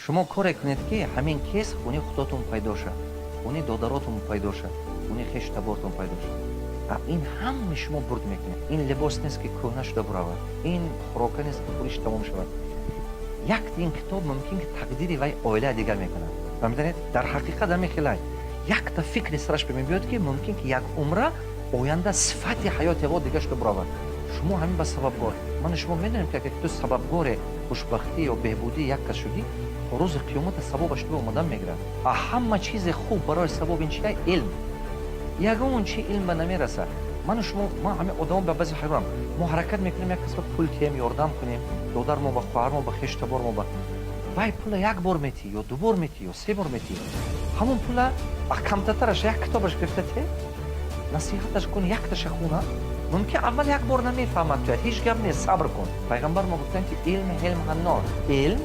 شما کاری کنید که همین کس خونی خودتون پیدا شه، خونی دادراتون پیدا شه، خونی خیش تبارتون پیدا شه. این همه شما برد میکنه. این لباس نیست که کهنه شده برود، این خوراک نیست که پولش تمام شود. یک این کتاب ممکن که تقدیری وی عائله دیگر میکنه. فهمیدید؟ در حقیقت همین خیلی یک تا فکر سرش به بیاد که ممکن که یک عمره آینده صفت حیات او دیگه شده برود. شما همین به سببگار، من شما میدونیم که اگه تو سببگار خوشبختی و بهبودی یک کس شدی، روز قیامت سببش تو اومدن میگیره. همه چیز خوب برای سبب این چیه؟ علم. یگان چی علم به نمیرسه. ما همه آدم به بعضی حیران، ما حرکت میکنیم یک کس به پول تیم یاردم کنیم، دادر ما به خواهر ما به خیش تبار ما به وای پول یک بار میتی یا دو بار میتی یا سه بار میتی، همون پول کمترش یک کتابش گرفته تی نصیحتش کن یک تاش خونه ممکن اول یک بار نمیفهمد تو هیچ گپ نیست، صبر کن. پیغمبر ما گفتن که علم حنار، علم